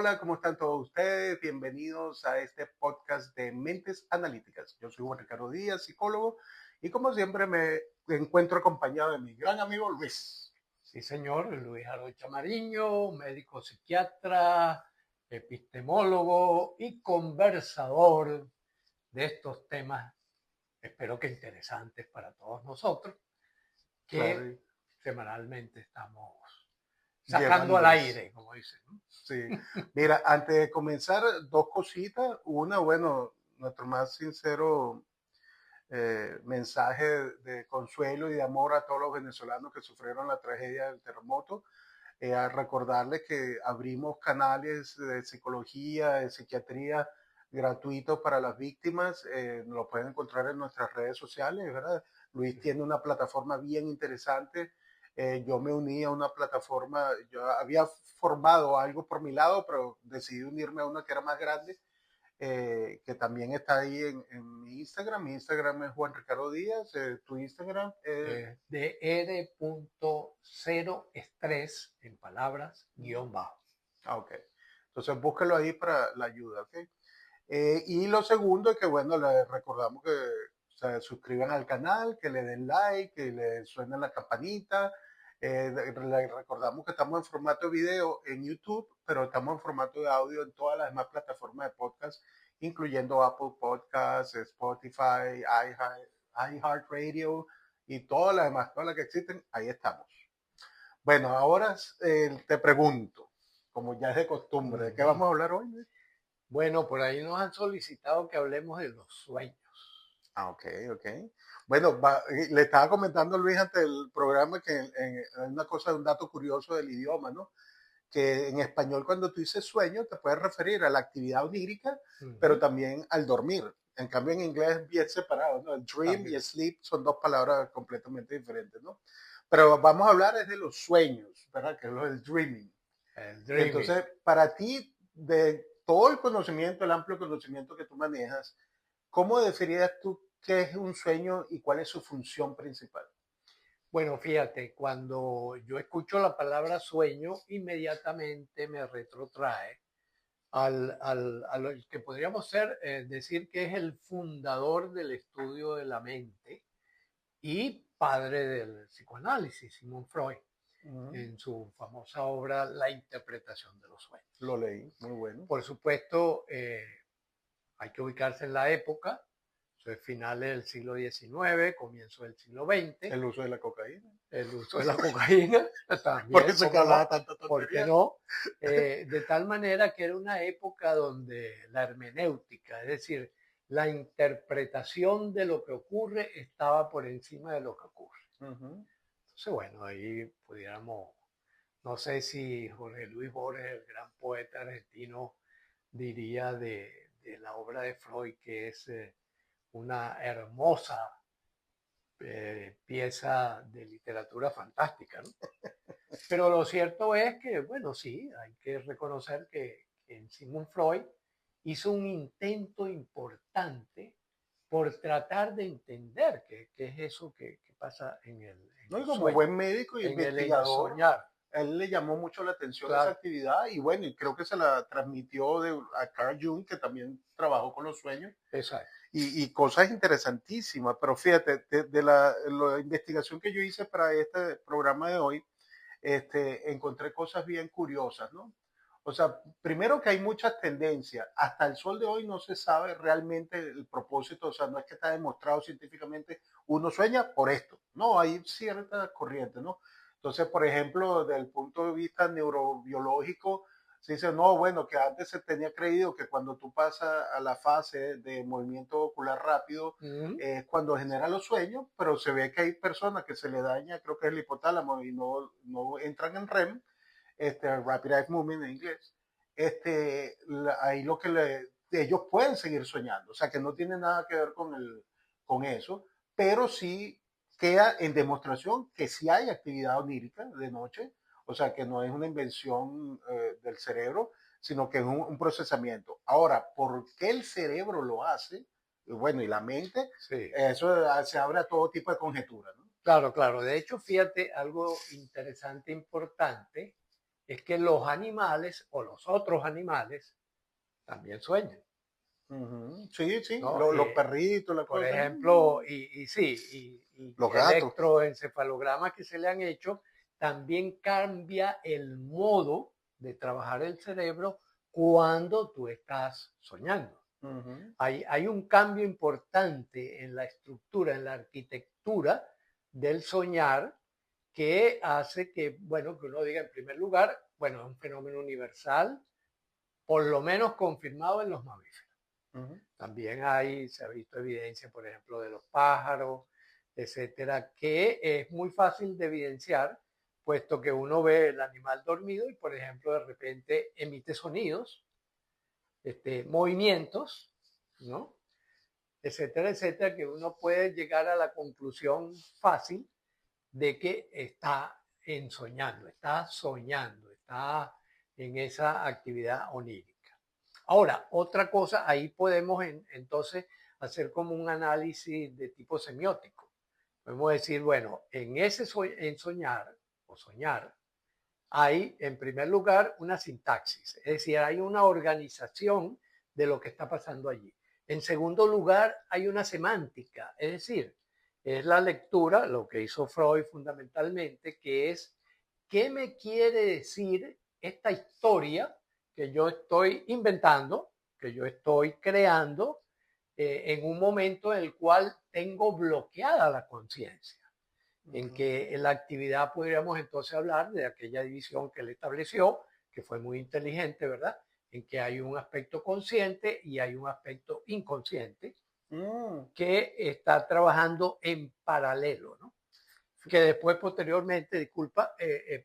Hola, ¿cómo están todos ustedes? Bienvenidos a este podcast de Mentes Analíticas. Yo soy Juan Ricardo Díaz, psicólogo, y como siempre me encuentro acompañado de mi gran amigo Luis. Sí, señor, Luis Arocha Mariño, médico psiquiatra, epistemólogo y conversador de estos temas, espero que interesantes para todos nosotros, que Claro, semanalmente estamos sacando al llevándoles. aire, como dicen, ¿no? Sí. Mira, antes de comenzar, dos cositas. Una, bueno, nuestro más sincero mensaje de consuelo y de amor a todos los venezolanos que sufrieron la tragedia del terremoto. A recordarles que abrimos canales de psicología, de psiquiatría gratuitos para las víctimas. Lo pueden encontrar en nuestras redes sociales, ¿verdad? Luis tiene una plataforma bien interesante. Yo me uní a una plataforma, yo había formado algo por mi lado, pero decidí unirme a una que era más grande, que también está ahí en mi Instagram. Mi Instagram es Juan Ricardo Díaz. Tu Instagram es... De ed.0 estrés, en palabras, guión bajo. Ok. Entonces búsquelo ahí para la ayuda, ¿ok? Y lo segundo es que, bueno, les recordamos que se suscriban al canal, que le den like, que le suenen la campanita. Les recordamos que estamos en formato de video en YouTube, pero estamos en formato de audio en todas las demás plataformas de podcast, incluyendo Apple Podcasts, Spotify, iHeartRadio y todas las demás, todas las que existen, ahí estamos. Bueno, ahora te pregunto, como ya es de costumbre, ¿de qué vamos a hablar hoy? Bueno, por ahí nos han solicitado que hablemos de los sueños. Ah, ok, ok. Bueno, le estaba comentando a Luis ante el programa que una cosa, un dato curioso del idioma, ¿no? Que en español cuando tú dices sueño te puedes referir a la actividad onírica, pero también al dormir. En cambio en inglés es bien separado, ¿no? El dream y También. el sleep son dos palabras completamente diferentes, ¿no? Pero vamos a hablar es de los sueños, ¿verdad? Que es lo del dreaming. El dreaming. Entonces, para ti, de todo el conocimiento, el amplio conocimiento que tú manejas, ¿cómo definirías tú qué es un sueño y cuál es su función principal? Bueno, fíjate, cuando yo escucho la palabra sueño, inmediatamente me retrotrae a lo que podríamos decir que es el fundador del estudio de la mente y padre del psicoanálisis, Sigmund Freud, Mm, en su famosa obra La interpretación de los sueños. lo leí, muy bueno. Por supuesto, hay que ubicarse en la época, eso es finales del siglo XIX, comienzo del siglo XX, El uso de la cocaína. el uso de la cocaína Por también, eso que ¿cómo hablaba no? tanta ¿Por qué tontería. no? De tal manera que era una época donde la hermenéutica, es decir, la interpretación de lo que ocurre estaba por encima de lo que ocurre. Ujú. Entonces, bueno, ahí pudiéramos, no sé si Jorge Luis Borges, el gran poeta argentino, diría de la obra de Freud que es una hermosa pieza de literatura fantástica, ¿no? Pero lo cierto es que, bueno, sí, hay que reconocer que Sigmund Freud hizo un intento importante por tratar de entender qué es eso que pasa en ¿No? el Y como sueño, buen médico e en el investigador, ensoñar. a él le llamó mucho la atención esa Claro, actividad y bueno, y creo que se la transmitió a Carl Jung, que también trabajó con los sueños, exacto. y cosas interesantísimas. Pero fíjate, de la investigación que yo hice para este programa de hoy, encontré cosas bien curiosas, ¿no? O sea, primero que hay muchas tendencias. Hasta el sol de hoy no se sabe realmente el propósito, o sea, no es que está demostrado científicamente, uno sueña por esto. No, hay cierta corriente, ¿no? Entonces, por ejemplo, desde el punto de vista neurobiológico, se dice, no, bueno, que antes se tenía creído que cuando tú pasas a la fase de movimiento ocular rápido, Ujú. es cuando genera los sueños, pero se ve que hay personas que se le daña, creo que es el hipotálamo, y no entran en REM, Rapid Eye Movement en inglés. Ahí ellos pueden seguir soñando, o sea que no tiene nada que ver con eso, pero sí queda en demostración que sí hay actividad onírica de noche, o sea que no es una invención del cerebro, sino que es un procesamiento. Ahora, ¿por qué el cerebro lo hace? Bueno, y la mente, Sí, eso se abre a todo tipo de conjeturas, ¿no? claro, claro. De hecho, fíjate algo interesante, importante. es que los animales o los otros animales también sueñan, Sí, sí, ¿no? los perritos, la Por cosa. ejemplo, y sí, y Los gatos. electroencefalogramas que se le han hecho, también cambia el modo de trabajar el cerebro cuando tú estás soñando. Ujú, Hay un cambio importante en la estructura, en la arquitectura del soñar que hace que, bueno, que uno diga en primer lugar, bueno, es un fenómeno universal, por lo menos confirmado en los mamíferos. ujú. También se ha visto evidencia, por ejemplo, de los pájaros, etcétera, que es muy fácil de evidenciar, puesto que uno ve el animal dormido y, por ejemplo, de repente emite sonidos, movimientos, ¿no? Etcétera, etcétera, que uno puede llegar a la conclusión fácil de que está soñando, está en esa actividad onírica. Ahora, otra cosa, ahí podemos entonces hacer como un análisis de tipo semiótico. Podemos decir, bueno, en soñar o soñar, hay en primer lugar una sintaxis, es decir, hay una organización de lo que está pasando allí. En segundo lugar, hay una semántica, es decir, es la lectura, lo que hizo Freud fundamentalmente, que es qué me quiere decir esta historia que yo estoy inventando, que yo estoy creando en un momento en el cual tengo bloqueada la conciencia, en que en la actividad podríamos entonces hablar de aquella división que él estableció, que fue muy inteligente, ¿verdad? En que hay un aspecto consciente y hay un aspecto inconsciente Mm, que está trabajando en paralelo, ¿no? Que después posteriormente, disculpa,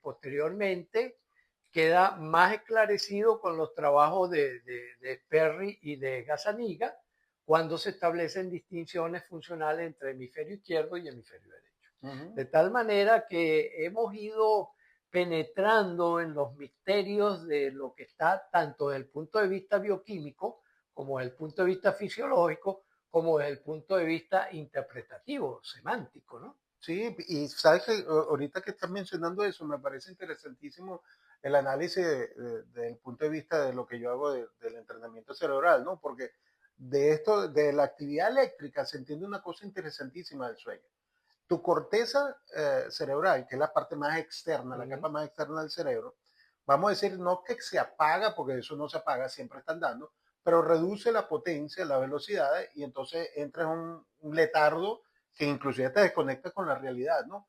posteriormente queda más esclarecido con los trabajos de Perry y de Gazzaniga, cuando se establecen distinciones funcionales entre hemisferio izquierdo y hemisferio derecho. ujú. De tal manera que hemos ido penetrando en los misterios de lo que está tanto desde el punto de vista bioquímico como desde el punto de vista fisiológico, como desde el punto de vista interpretativo, semántico, ¿no? Sí, y sabes que ahorita que estás mencionando eso, me parece interesantísimo el análisis desde el punto de vista de lo que yo hago del entrenamiento cerebral, ¿no? Porque de esto, de la actividad eléctrica, se entiende una cosa interesantísima del sueño. Tu corteza cerebral, que es la parte más externa, Uh la -huh. capa más externa del cerebro, vamos a decir, no que se apaga, porque eso no se apaga, siempre están dando, pero reduce la potencia, la velocidad, y entonces entra en un letardo que inclusive te desconecta con la realidad, ¿no?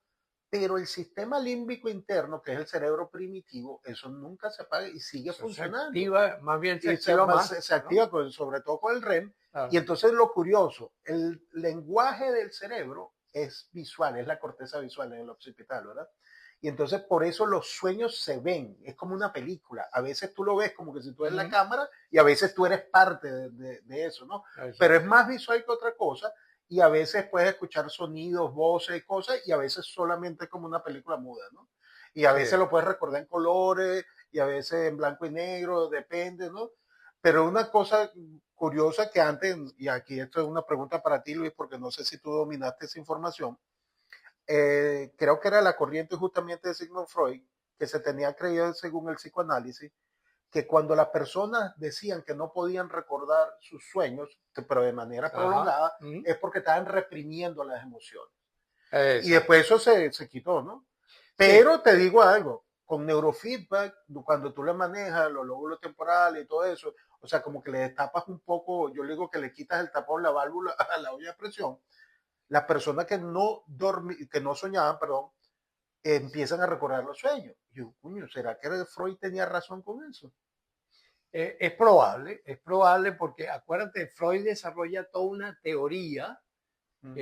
Pero el sistema límbico interno, que es el cerebro primitivo, eso nunca se apaga y sigue Eso se funcionando. activa, más bien se Y activa más, se ¿no? activa sobre todo con el REM. Y Claro. entonces lo curioso, el lenguaje del cerebro es visual, es la corteza visual en el occipital, ¿verdad? Y entonces por eso los sueños se ven, es como una película. A veces tú lo ves como que si tú Uh eres la -huh. cámara y a veces tú eres parte de eso, ¿no? Pero es más visual que otra cosa y a veces puedes escuchar sonidos, voces, cosas y a veces solamente como una película muda, ¿no? Y a Sí. veces lo puedes recordar en colores y a veces en blanco y negro, depende, ¿no? Pero una cosa curiosa que antes, y aquí esto es una pregunta para ti, Luis, porque no sé si tú dominaste esa información, creo que era la corriente justamente de Sigmund Freud, que se tenía creído según el psicoanálisis, que cuando las personas decían que no podían recordar sus sueños, pero de manera Ajá. prolongada, Uh -huh. es porque estaban reprimiendo las emociones. Y Exacto. después eso se quitó, ¿no? Sí. Pero te digo algo, con neurofeedback, cuando tú le manejas los lóbulos temporales y todo eso, o sea, como que le destapas un poco, yo le digo que le quitas el tapón, la válvula a la olla de presión, las personas que no soñaban, perdón, empiezan a recordar los sueños. Y yo, coño, ¿será que Freud tenía razón con eso? Es probable porque acuérdate, Freud desarrolla toda una teoría Mm,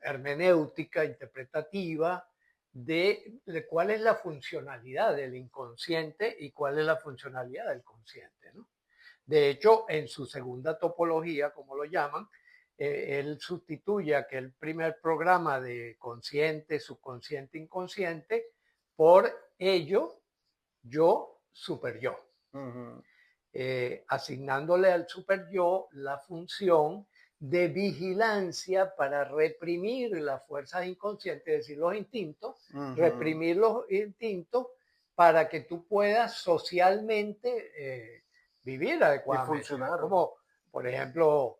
hermenéutica, interpretativa, de cuál es la funcionalidad del inconsciente y cuál es la funcionalidad del consciente, ¿no? De hecho, en su segunda topología, como lo llaman, él sustituye aquel primer programa de consciente, subconsciente, inconsciente por ello, yo, super yo, ujú, asignándole al super yo la función de vigilancia para reprimir las fuerzas inconscientes, es decir, los instintos, ujú, reprimir los instintos para que tú puedas socialmente vivir Y adecuadamente. Es funcionaron. como, por ejemplo,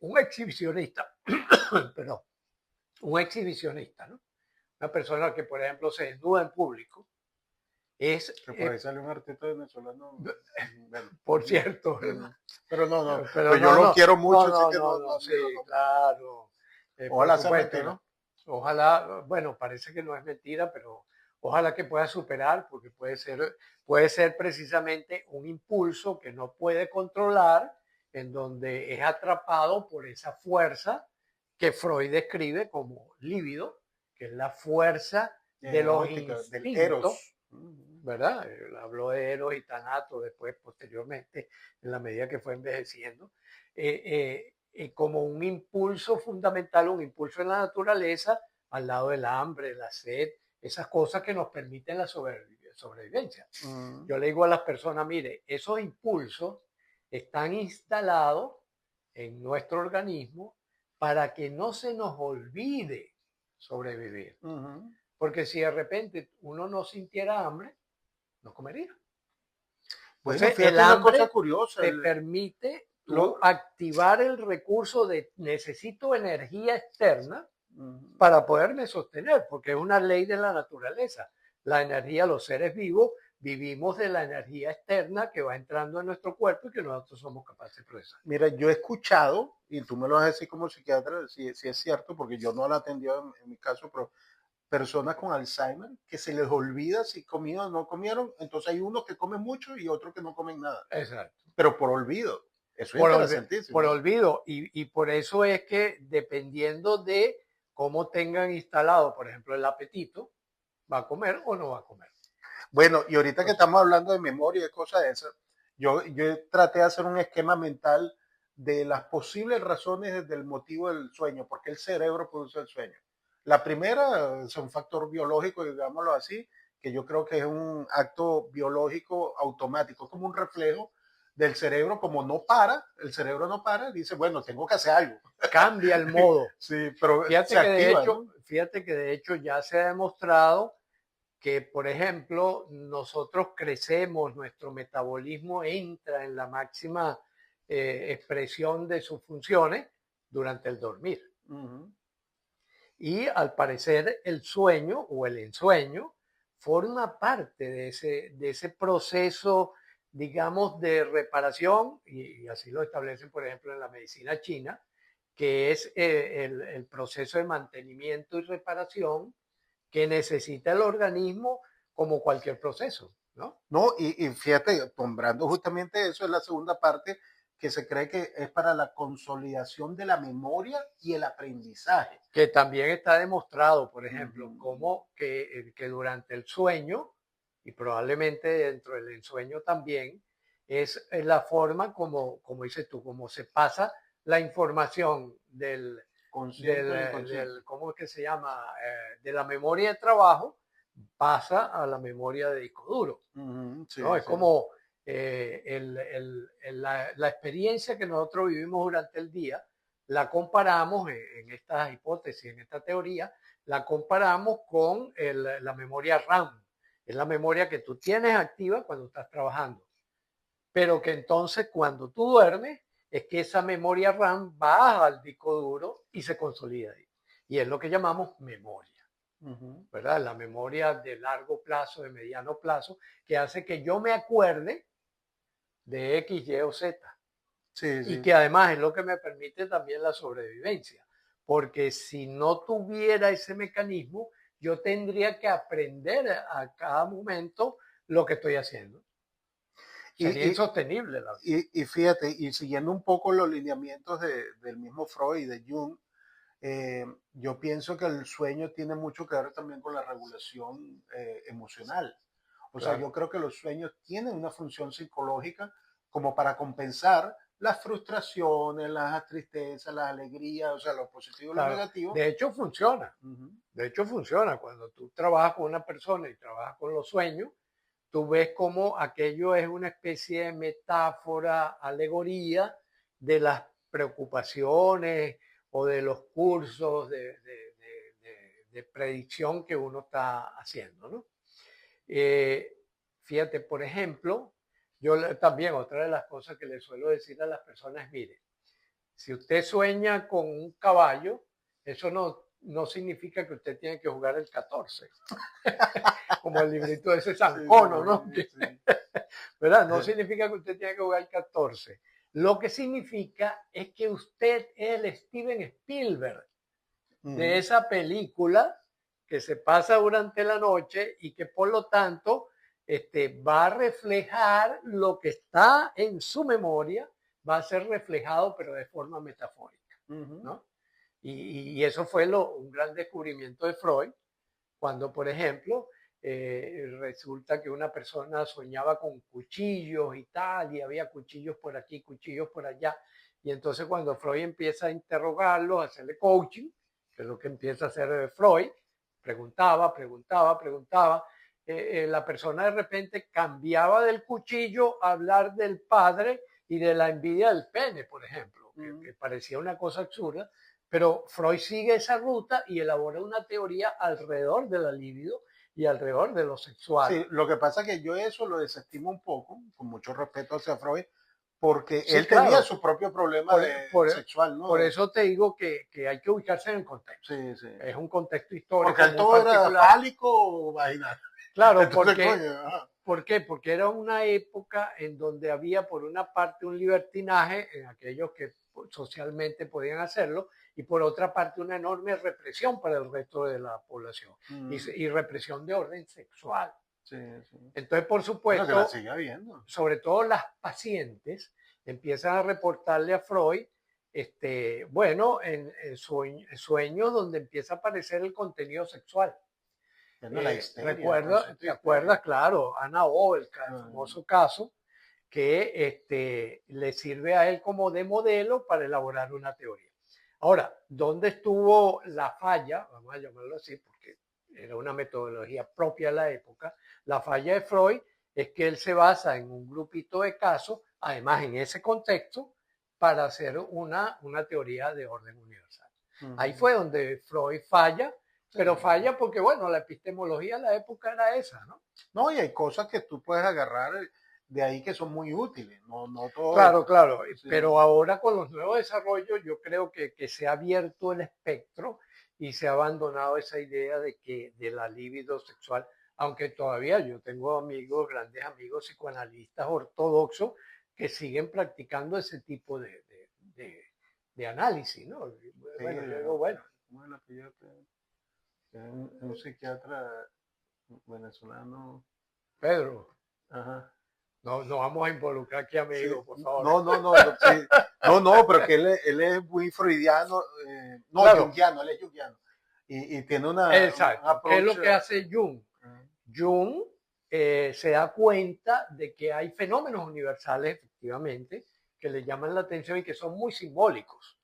un exhibicionista, perdón, un exhibicionista, ¿no? Una persona que, por ejemplo, se desnuda en público, es, Que por ahí sale un artista venezolano, bueno, por cierto, ¿verdad? pero no, no, Pero pues yo no, lo no, quiero mucho, no, así no, que no, no, no, no, sí, digo, no. claro, por Ojalá sea supuesto, mentira. ¿no? Ojalá, bueno, parece que no es mentira, pero ojalá que pueda superar, porque puede ser precisamente un impulso que no puede controlar, en donde es atrapado por esa fuerza que Freud describe como líbido, que es la fuerza de los Erótica, del instintos, Eros. ¿verdad? Él habló de Eros y Tanato después, posteriormente, en la medida que fue envejeciendo, como un impulso fundamental, un impulso en la naturaleza, al lado del hambre, la sed, esas cosas que nos permiten la sobrevivencia. Yo le digo a las personas, mire, esos impulsos están instalados en nuestro organismo para que no se nos olvide sobrevivir. Porque si de repente uno no sintiera hambre, no comería. Bueno, Entonces, el fíjate una cosa hambre curiosa. te permite tú Lo, activar el recurso de necesito energía externa Ujú. para poderme sostener, porque es una ley de la naturaleza. La energía, los seres vivos, vivimos de la energía externa que va entrando en nuestro cuerpo y que nosotros somos capaces de procesar. Mira, yo he escuchado, y tú me lo vas a decir como psiquiatra, si es cierto, porque yo no la atendido en mi caso, pero personas con Alzheimer que se les olvida si comieron o no comieron, entonces hay unos que comen mucho y otros que no comen nada, Exacto. pero por olvido. Eso es Por interesantísimo. olvido. Y por eso es que dependiendo de cómo tengan instalado, por ejemplo, el apetito, va a comer o no va a comer. Bueno, y ahorita que Entonces, estamos hablando de memoria y cosas de esas, yo traté de hacer un esquema mental de las posibles razones del motivo del sueño, porque el cerebro produce el sueño. La primera es un factor biológico, digámoslo así, que yo creo que es un acto biológico automático, es como un reflejo del cerebro, como no para, el cerebro no para, dice, bueno, tengo que hacer algo. cambia el modo. Sí, pero se activa, ¿no? Fíjate que de hecho ya se ha demostrado que, por ejemplo, nosotros crecemos, nuestro metabolismo entra en la máxima expresión de sus funciones durante el dormir. Y al parecer el sueño o el ensueño forma parte de ese proceso, digamos, de reparación, y así lo establecen, por ejemplo, en la medicina china, que es el proceso de mantenimiento y reparación que necesita el organismo como cualquier proceso, ¿no? No, y fíjate, nombrando justamente eso, es la segunda parte que se cree que es para la consolidación de la memoria y el aprendizaje. Que también está demostrado, por ejemplo, Ujú. como que durante el sueño, y probablemente dentro del ensueño también, es la forma como dices tú, como se pasa la información Consciente o inconsciente. ¿cómo es que se llama? De la memoria de trabajo, pasa a la memoria de disco duro. Sí, ¿No? Es sí. como la experiencia que nosotros vivimos durante el día, la comparamos en esta hipótesis, en esta teoría, la comparamos con la memoria RAM. Es la memoria que tú tienes activa cuando estás trabajando. Pero que entonces cuando tú duermes, es que esa memoria RAM baja al disco duro y se consolida ahí. Y es lo que llamamos memoria. ¿Verdad? La memoria de largo plazo, de mediano plazo, que hace que yo me acuerde de X, Y o Z. Sí, Y sí. que además es lo que me permite también la sobrevivencia. Porque si no tuviera ese mecanismo, yo tendría que aprender a cada momento lo que estoy haciendo. Sería Y, y, insostenible la vida. y fíjate, y siguiendo un poco los lineamientos del mismo Freud y de Jung, yo pienso que el sueño tiene mucho que ver también con la regulación emocional. O sea, Claro. yo creo que los sueños tienen una función psicológica como para compensar las frustraciones, las tristezas, las alegrías, o sea, lo positivo y lo Claro. negativo. De hecho, funciona. Ujú. De hecho, funciona. Cuando tú trabajas con una persona y trabajas con los sueños, tú ves cómo aquello es una especie de metáfora, alegoría de las preocupaciones o de los cursos de predicción que uno está haciendo, ¿no? Eh, Fíjate, por ejemplo, también otra de las cosas que le suelo decir a las personas es, mire, si usted sueña con un caballo, eso no significa que usted tiene que jugar el 14, como el librito de ese Sí, Sancono, ¿no? sí, sí. ¿Verdad? No significa que usted tiene que jugar el 14. Lo que significa es que usted es el Steven Spielberg de Ujú, esa película que se pasa durante la noche y que por lo tanto va a reflejar lo que está en su memoria, va a ser reflejado pero de forma metafórica, ujú. ¿no? Y eso fue un gran descubrimiento de Freud, cuando, por ejemplo, resulta que una persona soñaba con cuchillos y tal, y había cuchillos por aquí, cuchillos por allá. Y entonces cuando Freud empieza a interrogarlo, a hacerle coaching, que es lo que empieza a hacer Freud, preguntaba, la persona de repente cambiaba del cuchillo a hablar del padre y de la envidia del pene, por ejemplo, que parecía una cosa absurda, pero Freud sigue esa ruta y elabora una teoría alrededor de la libido y alrededor de lo sexual. Sí, lo que pasa es que yo eso lo desestimo un poco, con mucho respeto hacia Freud, porque Sí, él tenía claro, su propio problema por, por, sexual, por ¿no? eso te digo que hay que ubicarse en el contexto. Sí, sí. Es un contexto Porque histórico él muy todo era particular. fálico o vaginal. Claro, Entonces, coño, ajá. ¿por qué? Porque era una época en donde había por una parte un libertinaje en aquellos que socialmente podían hacerlo y por otra parte una enorme represión para el resto de la población Mm, y represión de orden sexual. sí, sí. Entonces, por Bueno, que la supuesto, sigue habiendo. sobre todo las pacientes empiezan a reportarle a Freud, bueno, en sueños donde empieza a aparecer el contenido sexual. Bueno, la histeria, el Recuerda, concepto ¿te de histeria. acuerdas? Claro, Ana O, el Ah, famoso caso, que le sirve a él como de modelo para elaborar una teoría. Ahora, ¿dónde estuvo la falla? Vamos a llamarlo así, porque era una metodología propia de la época. La falla de Freud es que él se basa en un grupito de casos, además en ese contexto, para hacer una teoría de orden universal. Ahí ujú. fue donde Freud falla, Sí. pero falla porque, bueno, la epistemología de la época era esa, ¿no? No, y hay cosas que tú puedes agarrar de ahí que son muy útiles. No, no todo. Claro, claro, Sí. pero ahora con los nuevos desarrollos yo creo que se ha abierto el espectro y se ha abandonado esa idea de que de la libido sexual, aunque todavía yo tengo amigos, grandes amigos psicoanalistas ortodoxos que siguen practicando ese tipo de análisis, ¿no? Sí, Bueno, yo digo, bueno, ¿cómo es el apellido? Un psiquiatra venezolano. Pedro, Ajá. no vamos a involucrar aquí Sí, amigos, por favor. no, no, no, no, sí. No, no, pero que él es muy freudiano, no, Claro, junguiano, él es junguiano. Y tiene un exacto. ¿Qué es approach. lo que hace Jung? Jung se da cuenta de que hay fenómenos universales, efectivamente, que le llaman la atención y que son muy simbólicos,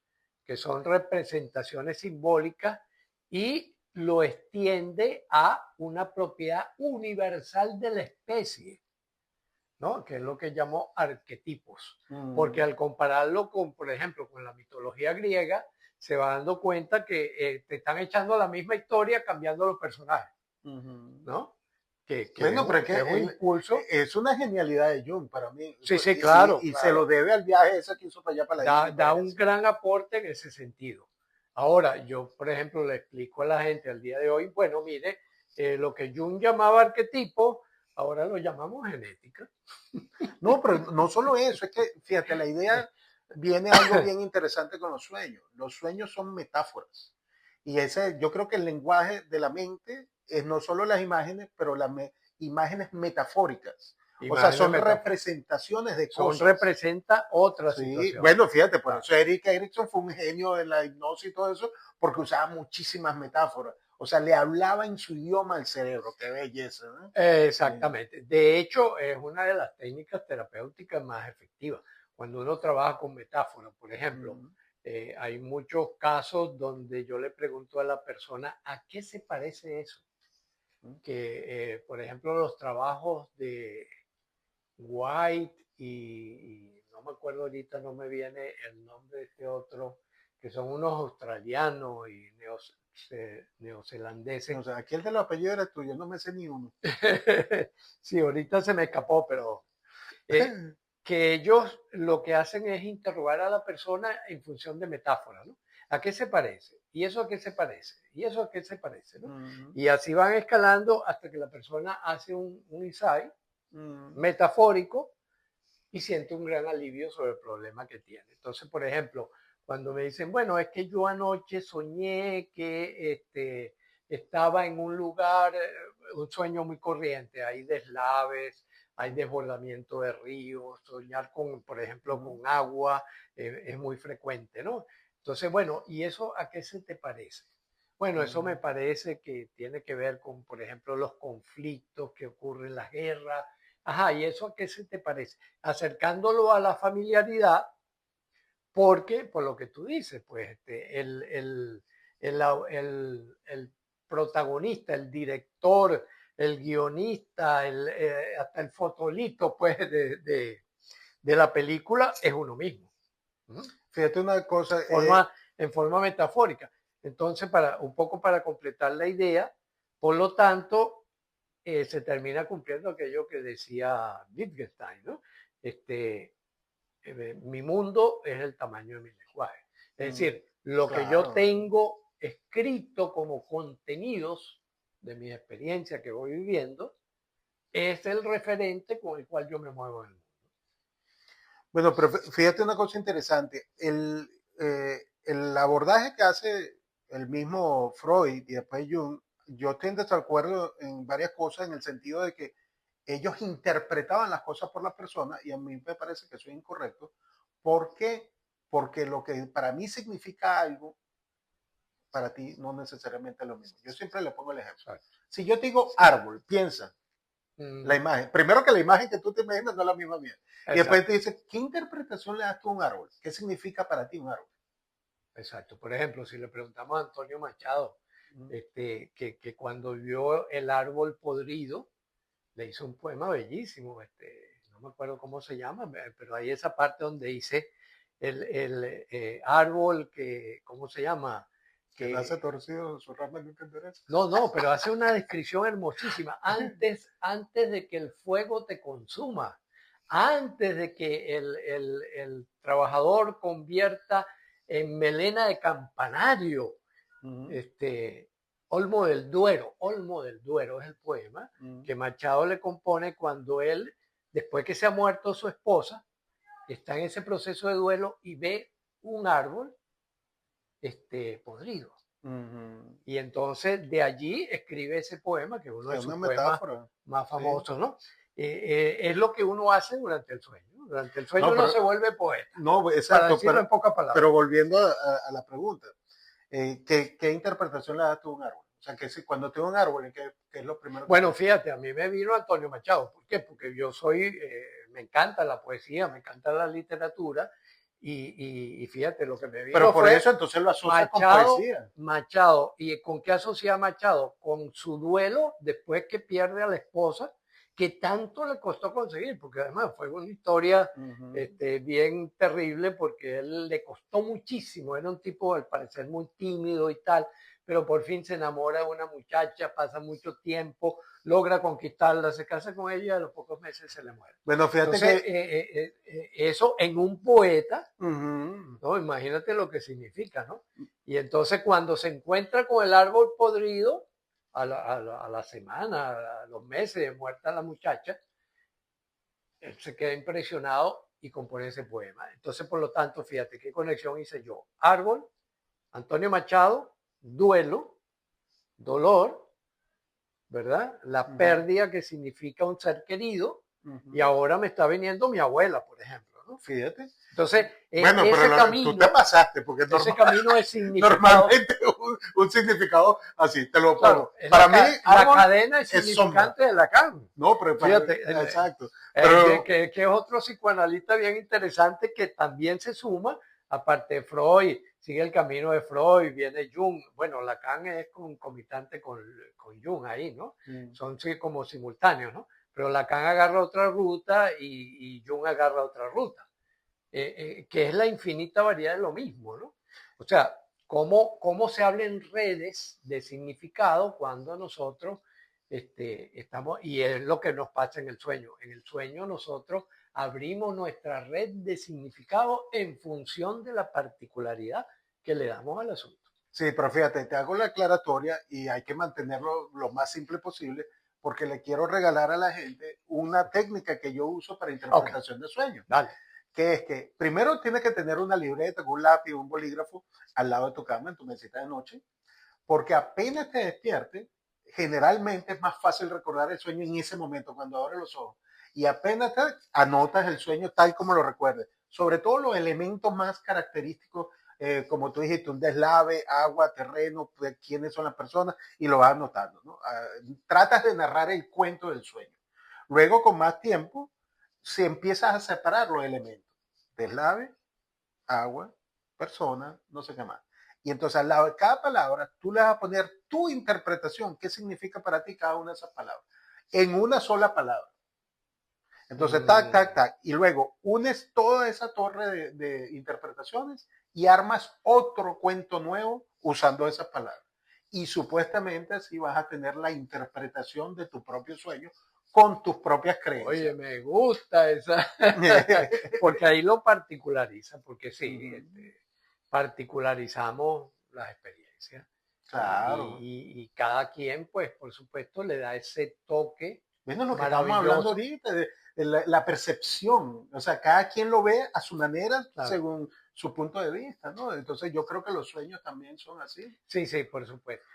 que son representaciones simbólicas y lo extiende a una propiedad universal de la especie, ¿no? Que es lo que llamó arquetipos. Porque al compararlo con, por ejemplo, con la mitología griega, se va dando cuenta que te están echando la misma historia cambiando los personajes, Ujú. ¿no? Bueno, pero es Que es un que impulso. es una genialidad de Jung para mí. Sí, sí, claro, Y se lo claro. debe al viaje ese que hizo para allá, para la India y para Da un Grecia. gran aporte en ese sentido. Ahora, yo, por ejemplo, le explico a la gente al día de hoy, bueno, mire, lo que Jung llamaba arquetipo, ahora lo llamamos genética. No, pero no solo eso, es que, fíjate, la idea viene algo bien interesante con los sueños. Los sueños son metáforas. Y ese, yo creo que el lenguaje de la mente es no solo las imágenes, pero las imágenes metafóricas. O sea, Imágenes son metafóricas. representaciones de Son cosas. representa otra Sí, situación. bueno, fíjate, por Claro. eso Eric Erickson fue un genio de la hipnosis y todo eso, porque usaba muchísimas metáforas. O sea, le hablaba en su idioma al cerebro. Qué belleza, ¿no? Sí. Exactamente. De hecho, es una de las técnicas terapéuticas más efectivas. Cuando uno trabaja con metáforas, por ejemplo, Mm, hay muchos casos donde yo le pregunto a la persona, ¿a qué se parece eso? mm, Que, por ejemplo, los trabajos de White y no me acuerdo ahorita, no me viene el nombre de este otro, que son unos australianos y neozelandeses. O sea, aquí el de los apellidos era tuyo, no me sé ni uno. Sí, ahorita se me escapó, pero que ellos lo que hacen es interrogar a la persona en función de metáforas, ¿no? ¿A qué se parece? ¿Y eso a qué se parece? ¿Y eso a qué se parece? ¿No? Y así van escalando hasta que la persona hace un insight metafórico y siente un gran alivio sobre el problema que tiene. Entonces, por ejemplo, cuando me dicen, bueno, es que yo anoche soñé que estaba en un lugar, un sueño muy corriente, hay deslaves, hay desbordamiento de ríos, soñar con, por ejemplo, con agua es muy frecuente, ¿no? Entonces, bueno, ¿y eso a qué se te parece? Bueno, eso me parece que tiene que ver con, por ejemplo, los conflictos que ocurren, las guerras. Ajá, ¿y eso a qué se te parece? Acercándolo a la familiaridad, porque, por lo que tú dices, pues el protagonista, el director, el guionista, hasta el fotolito, pues, de la película es uno mismo. Fíjate una cosa. En forma metafórica. Entonces, un poco para completar la idea, por lo tanto, se termina cumpliendo aquello que decía Wittgenstein, ¿no? Mi mundo es el tamaño de mi lenguaje. Es decir, lo que yo tengo escrito como contenidos de mi experiencia que voy viviendo es el referente con el cual yo me muevo en el mundo. Bueno, pero fíjate una cosa interesante. El abordaje que hace el mismo Freud y después Jung, yo estoy en desacuerdo en varias cosas en el sentido de que ellos interpretaban las cosas por la persona y a mí me parece que eso es incorrecto. ¿Por qué? Porque lo que para mí significa algo, para ti no necesariamente es lo mismo. Yo siempre le pongo el ejemplo. Si yo te digo árbol, piensa la imagen. Primero que la imagen que tú te imaginas no es la misma mía. Exacto. Y después te dice, ¿qué interpretación le das tú a un árbol? ¿Qué significa para ti un árbol? Exacto. Por ejemplo, si le preguntamos a Antonio Machado, que cuando vio el árbol podrido, le hizo un poema bellísimo, no me acuerdo cómo se llama, pero hay esa parte donde dice el árbol que, ¿cómo se llama? Que nace torcido, su rama nunca endereza. No, pero hace una descripción hermosísima. Antes de que el fuego te consuma, antes de que el trabajador convierta en melena de campanario, Olmo del Duero es el poema que Machado le compone cuando él, después que se ha muerto su esposa, está en ese proceso de duelo y ve un árbol podrido. Y entonces de allí escribe ese poema, que es uno de sus poemas más famosos, ¿no? Es lo que uno hace durante el sueño. Durante el sueño uno se vuelve poeta. No, exacto. Para decirlo en pocas palabras. Pero volviendo a la pregunta, ¿qué interpretación le das tú a un árbol? O sea, que si cuando tengo un árbol, ¿qué es lo primero que Bueno, fíjate, a mí me vino Antonio Machado. ¿Por qué? Porque yo me encanta la poesía, me encanta la literatura. Y fíjate lo que me vino. Pero por eso entonces lo asocia con poesía. Machado. ¿Y con qué asocia Machado? Con su duelo después que pierde a la esposa, que tanto le costó conseguir, porque además fue una historia bien terrible, porque él le costó muchísimo. Era un tipo, al parecer, muy tímido y tal, pero por fin se enamora de una muchacha, pasa mucho tiempo, logra conquistarla, se casa con ella y a los pocos meses se le muere. Bueno, fíjate entonces, eso en un poeta, ¿no? Imagínate lo que significa, ¿no? Y entonces cuando se encuentra con el árbol podrido, a la semana, a los meses de muerta la muchacha, él se queda impresionado y compone ese poema. Entonces, por lo tanto, fíjate qué conexión hice yo. Árbol, Antonio Machado, duelo, dolor, ¿verdad? La pérdida que significa un querido, y ahora me está viniendo mi abuela, por ejemplo, ¿no? Fíjate. Entonces, bueno, ese pero camino, tú te pasaste, porque ese camino es significado. Normalmente un significado así, te lo pongo. Claro, para mí, la cadena es significante de Lacan. No, pero fíjate, exacto. Pero, que es otro psicoanalista bien interesante que también se suma, aparte de Freud, sigue el camino de Freud, viene Jung. Bueno, Lacan es concomitante con Jung ahí, ¿no? Son como simultáneos, ¿no? Pero Lacan agarra otra ruta y Jung agarra otra ruta. Que es la infinita variedad de lo mismo, ¿no? O sea, cómo se habla en redes de significado cuando nosotros estamos, y es lo que nos pasa en el sueño. En el sueño nosotros abrimos nuestra red de significado en función de la particularidad que le damos al asunto. Sí, pero fíjate, te hago la aclaratoria y hay que mantenerlo lo más simple posible porque le quiero regalar a la gente una técnica que yo uso para interpretación de sueños. Dale. Que es que primero tienes que tener una libreta, un lápiz, un bolígrafo al lado de tu cama, en tu mesita de noche, porque apenas te despiertes, generalmente es más fácil recordar el sueño en ese momento, cuando abres los ojos. Y apenas te anotas el sueño tal como lo recuerdes. Sobre todo los elementos más característicos, como tú dijiste, un deslave, agua, terreno, pues, quiénes son las personas, y lo vas anotando, ¿no? Tratas de narrar el cuento del sueño. Luego, con más tiempo, si empiezas a separar los elementos, deslave, agua, persona, no sé qué más. Y entonces al lado de cada palabra, tú le vas a poner tu interpretación, qué significa para ti cada una de esas palabras, en una sola palabra. Entonces, tac, tac, tac. Y luego unes toda esa torre de interpretaciones y armas otro cuento nuevo usando esas palabras. Y supuestamente así vas a tener la interpretación de tu propio sueño con tus propias creencias. Oye, me gusta esa, porque ahí lo particulariza, porque sí, particularizamos las experiencias. Claro. Y cada quien, pues, por supuesto, le da ese toque Bueno, lo que estamos maravilloso. hablando ahorita, de la percepción, o sea, cada quien lo ve a su manera, Claro. según su punto de vista, ¿no? Entonces yo creo que los sueños también son así. Sí, sí, por supuesto.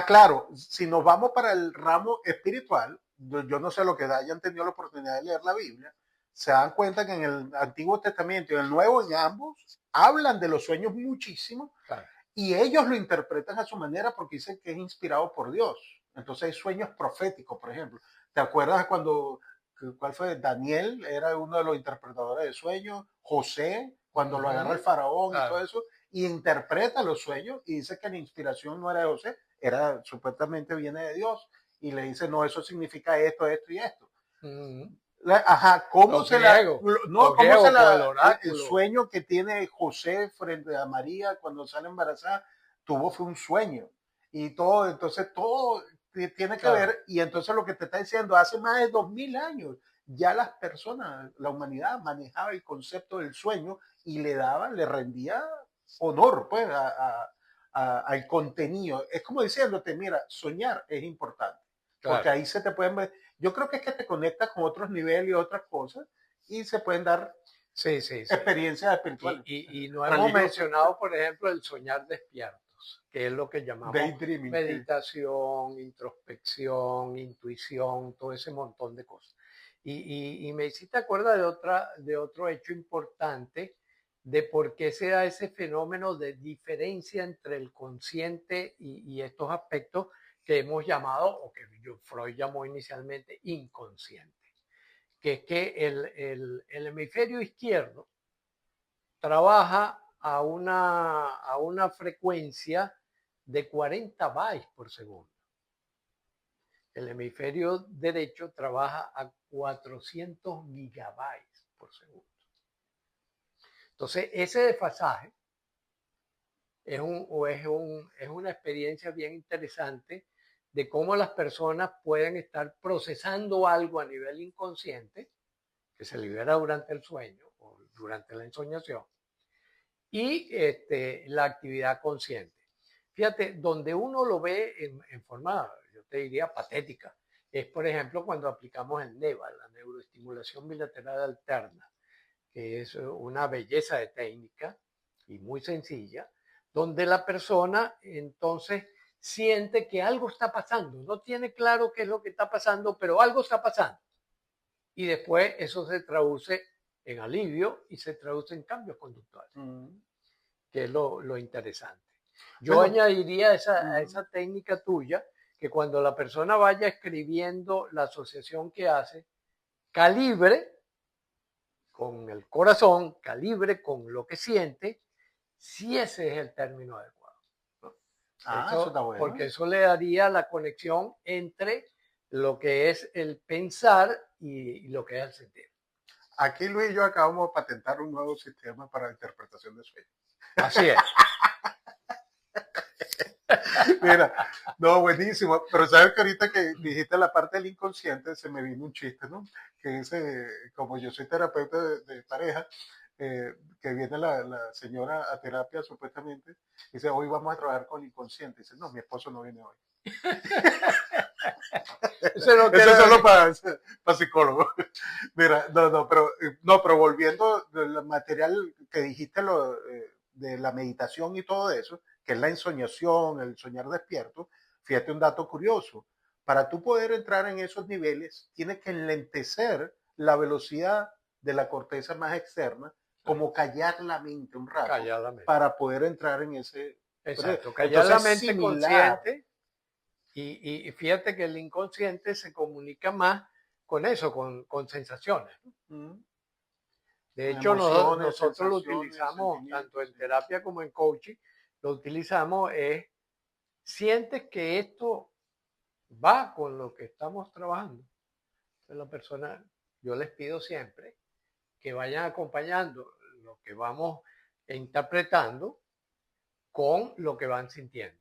Claro, si nos vamos para el ramo espiritual, yo no sé lo que hayan tenido la oportunidad de leer la Biblia, se dan cuenta que en el Antiguo Testamento y en el Nuevo, en ambos, hablan de los sueños muchísimo. Claro. Y ellos lo interpretan a su manera porque dicen que es inspirado por Dios. Entonces hay sueños proféticos, por ejemplo. ¿Te acuerdas cuando, cuál fue? Daniel era uno de los interpretadores de sueños, José, cuando lo agarra el faraón y todo eso, y interpreta los sueños y dice que la inspiración no era de José, era supuestamente viene de Dios. Y le dice, no, eso significa esto, esto y esto. Ajá, ¿cómo se la, no, cómo se la, el sueño que tiene José frente a María cuando sale embarazada, fue un sueño y todo, entonces todo tiene que ver, y entonces lo que te está diciendo, hace más de 2000 años, ya las personas, la humanidad manejaba el concepto del sueño y le rendía honor, pues, al contenido. Es como diciéndote, mira, soñar es importante, porque ahí se te pueden ver. Yo creo que es que te conectas con otros niveles y otras cosas y se pueden dar experiencias espirituales. Y no hemos mencionado, por ejemplo, el soñar despiertos, que es lo que llamamos meditación, introspección, intuición, todo ese montón de cosas. Y me hiciste acuerdo de otro hecho importante de por qué se da ese fenómeno de diferencia entre el consciente y estos aspectos que hemos llamado, o que Freud llamó inicialmente, inconsciente, que es que el hemisferio izquierdo trabaja a una frecuencia de 40 bytes por segundo. El hemisferio derecho trabaja a 400 gigabytes por segundo. Entonces, ese desfasaje es una experiencia bien interesante de cómo las personas pueden estar procesando algo a nivel inconsciente que se libera durante el sueño o durante la ensoñación y la actividad consciente. Fíjate, donde uno lo ve en forma, yo te diría, patética, es por ejemplo cuando aplicamos el NEVA, la neuroestimulación bilateral alterna, que es una belleza de técnica y muy sencilla, donde la persona entonces siente que algo está pasando, no tiene claro qué es lo que está pasando, pero algo está pasando. Y después eso se traduce en alivio y se traduce en cambios conductuales, que es lo interesante. Yo añadiría a esa técnica tuya que cuando la persona vaya escribiendo la asociación que hace, calibre con el corazón, calibre con lo que siente, si ese es el término adecuado. Eso está bueno. Porque eso le daría la conexión entre lo que es el pensar y lo que es el sentir. Aquí Luis y yo acabamos de patentar un nuevo sistema para la interpretación de sueños. Así es. Mira, no, buenísimo. Pero sabes que ahorita que dijiste la parte del inconsciente, se me vino un chiste, ¿no? Que dice, como yo soy terapeuta de pareja, que viene la señora a terapia supuestamente, dice, hoy vamos a trabajar con el inconsciente. Dice, no, mi esposo no viene hoy. Eso no Eso quiere es solo decir. para psicólogos. Mira, no, pero volviendo al material que dijiste de la meditación y todo eso, que es la ensoñación, el soñar despierto, fíjate un dato curioso. Para tú poder entrar en esos niveles, tienes que enlentecer la velocidad de la corteza más externa, como callar la mente un rato Calladamente. para poder entrar en ese. Exacto, callar la Entonces, mente similar. consciente y fíjate que el inconsciente se comunica más con eso, con sensaciones. ¿Mm? De Con hecho, emociones, nosotros lo sensaciones, utilizamos tanto sentimientos. en Sí. terapia como en coaching, lo utilizamos es, sientes que esto va con lo que estamos trabajando. Entonces, la persona, yo les pido siempre que vayan acompañando lo que vamos interpretando con lo que van sintiendo,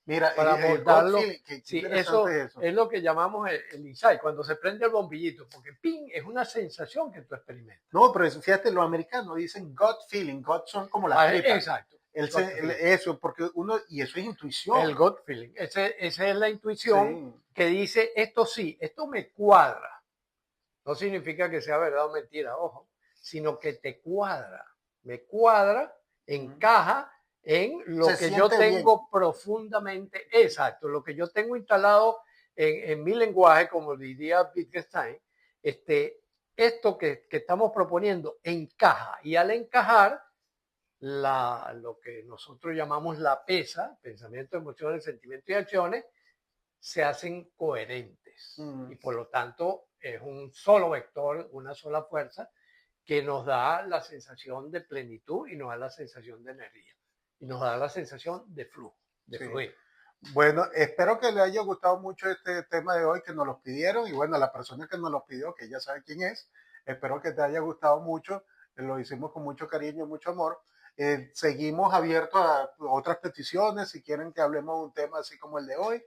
Mira, para el gut abordarlo. feeling, qué Sí, interesante eso es eso. es lo que llamamos el insight, cuando se prende el bombillito, porque ping es una sensación que tú experimentas. No, pero fíjate, los americanos dicen gut feeling, gut son como las Ah, tripas. exacto, Eso, porque y eso es el intuición. gut feeling. Esa es la intuición Sí, que dice, esto sí, esto me cuadra. No significa que sea verdad o mentira, ojo, sino que te cuadra. Me cuadra, encaja en lo se que yo siente bien. tengo profundamente, exacto, lo que yo tengo instalado en mi lenguaje, como diría Wittgenstein, esto que estamos proponiendo encaja. Y al encajar, lo que nosotros llamamos la pesa, pensamiento, emociones, sentimientos y acciones, se hacen coherentes Mm, y por lo tanto es un solo vector, una sola fuerza que nos da la sensación de plenitud y nos da la sensación de energía y nos da la sensación de flujo, de sí. fluir. Bueno, espero que les haya gustado mucho este tema de hoy que nos los pidieron y bueno, la persona que nos los pidió, que ya sabe quién es, espero que te haya gustado mucho, lo hicimos con mucho cariño y mucho amor. Seguimos abiertos a otras peticiones, si quieren que hablemos de un tema así como el de hoy,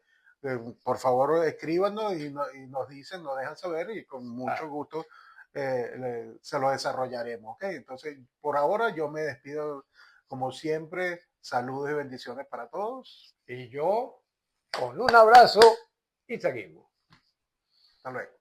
por favor escríbanos y nos dicen, nos dejan saber y con mucho gusto se lo desarrollaremos. ¿Okay? Entonces, por ahora yo me despido como siempre, saludos y bendiciones para todos. Y yo con un abrazo y seguimos. Hasta luego.